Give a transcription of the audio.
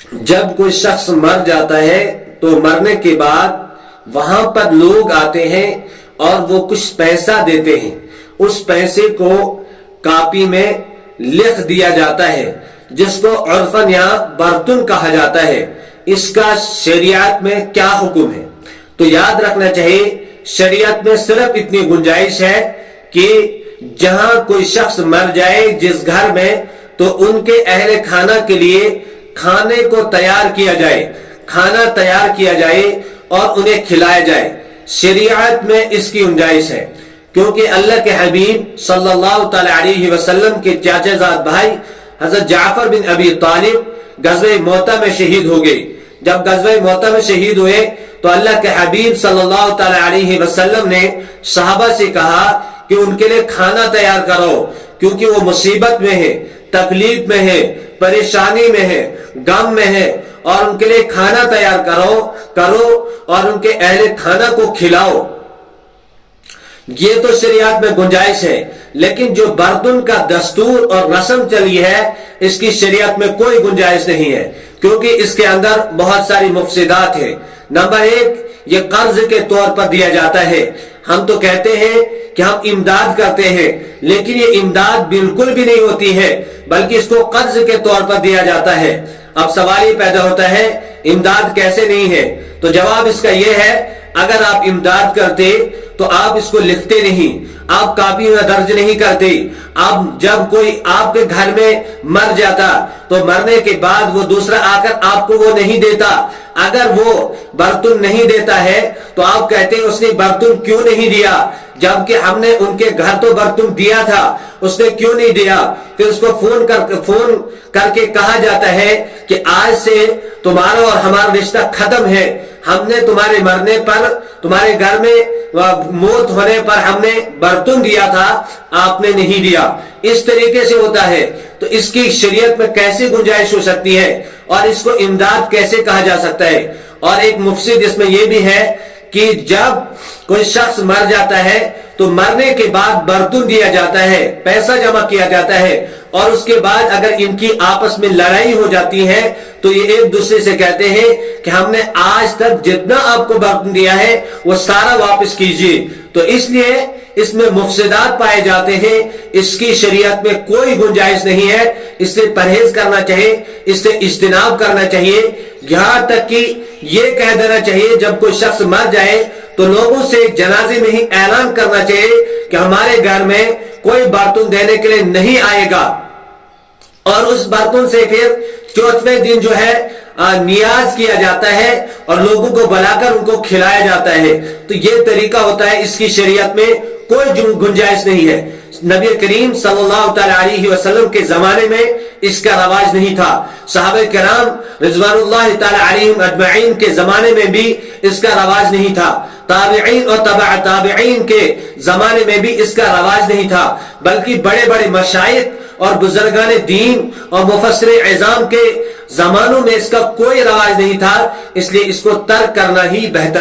جب کوئی شخص مر جاتا ہے تو مرنے کے بعد وہاں پر لوگ آتے ہیں اور وہ کچھ پیسہ دیتے ہیں، اس پیسے کو کاپی میں لکھ دیا جاتا ہے جس کو عرفاً یہاں برتن کہا جاتا ہے۔ اس کا شریعت میں کیا حکم ہے؟ تو یاد رکھنا چاہیے شریعت میں صرف اتنی گنجائش ہے کہ جہاں کوئی شخص مر جائے جس گھر میں، تو ان کے اہل خانہ کے لیے کھانے کو تیار کیا جائے، کھانا تیار کیا جائے اور انہیں کھلایا جائے۔ شریعت میں اس کی گنجائش ہے، کیونکہ اللہ کے حبیب صلی اللہ تعالی علیہ وسلم کے چاچا زاد بھائی حضرت جعفر بن ابی طالب غزوہ موتہ میں شہید ہو گئے۔ جب غزوہ موتہ میں شہید ہوئے تو اللہ کے حبیب صلی اللہ تعالی علیہ وسلم نے صحابہ سے کہا کہ ان کے لیے کھانا تیار کرو، کیونکہ وہ مصیبت میں ہے، تکلیف میں ہے، پریشانی میں ہے، غم میں ہے، اور ان کے لیے کھانا تیار کرو اور ان کے اہل کھانا کو کھلاؤ۔ یہ تو شریعت میں گنجائش ہے، لیکن جو برتن کا دستور اور رسم چلی ہے اس کی شریعت میں کوئی گنجائش نہیں ہے، کیونکہ اس کے اندر بہت ساری مفسدات ہیں۔ نمبر ایک، یہ قرض کے طور پر دیا جاتا ہے۔ ہم تو کہتے ہیں کہ ہم امداد کرتے ہیں، لیکن یہ امداد بالکل بھی نہیں ہوتی ہے، بلکہ اس کو قرض کے طور پر دیا جاتا ہے۔ اب سوال یہ پیدا ہوتا ہے امداد کیسے نہیں ہے؟ تو جواب اس کا یہ ہے، اگر آپ امداد کرتے تو آپ اس کو لکھتے نہیں، آپ کاپی میں درج نہیں کرتے۔ آپ جب کوئی آپ کے گھر میں مر جاتا تو مرنے کے بعد وہ دوسرا آ کر آپ کو وہ نہیں دیتا۔ اگر وہ برتن نہیں دیتا ہے تو آپ کہتے ہیں اس نے برتن کیوں نہیں دیا، جبکہ ہم نے ان کے گھر تو برتن دیا تھا، اس نے کیوں نہیں دیا؟ پھر اس کو فون کر کے کہا جاتا ہے کہ آج سے تمہارا اور ہمارا رشتہ ختم ہے، ہم نے تمہارے مرنے پر، تمہارے گھر میں موت ہونے پر ہم نے برتن دیا تھا، آپ نے نہیں دیا۔ اس طریقے سے ہوتا ہے۔ تو اس کی شریعت میں کیسے گنجائش ہو سکتی ہے اور اس کو امداد کیسے کہا جا سکتا ہے؟ اور ایک مفسد اس میں یہ بھی ہے کہ جب کوئی شخص مر جاتا ہے تو مرنے کے بعد برتن دیا جاتا ہے، پیسہ جمع کیا جاتا ہے، اور اس کے بعد اگر ان کی آپس میں لڑائی ہو جاتی ہے تو یہ ایک دوسرے سے کہتے ہیں کہ ہم نے آج تک جتنا آپ کو برتن دیا ہے وہ سارا واپس کیجیے۔ تو اس لیے اس میں مفسدات پائے جاتے ہیں، اس کی شریعت میں کوئی گنجائش نہیں ہے۔ اس سے پرہیز کرنا چاہیے، اس سے اجتناب کرنا چاہیے، یہاں تک کہ یہ کہہ دینا چاہیے جب کوئی شخص مر جائے تو لوگوں سے جنازے میں ہی اعلان کرنا چاہیے کہ ہمارے گھر میں کوئی برتن دینے کے لیے نہیں آئے گا، اور اس برتن سے پھر چوتھویں دن جو ہے نیاز کیا جاتا ہے اور لوگوں کو بلا کر ان کو کھلایا جاتا ہے۔ تو یہ طریقہ ہوتا ہے، اس کی شریعت میں کوئی گنجائش نہیں ہے۔ نبی کریم صلی اللہ تعالی علیہ وسلم کے زمانے میں اس کا رواج نہیں تھا، صحابہ کرام رضوان اللہ تعالی علیہم اجمعین کے زمانے میں بھی اس کا رواج نہیں تھا، تابعین اور تبع تابعین کے زمانے میں بھی اس کا رواج نہیں تھا، بلکہ بڑے بڑے مشائخ اور بزرگان دین اور مفسر اعظام کے زمانوں میں اس کا کوئی رواج نہیں تھا۔ اس لیے اس کو ترک کرنا ہی بہتر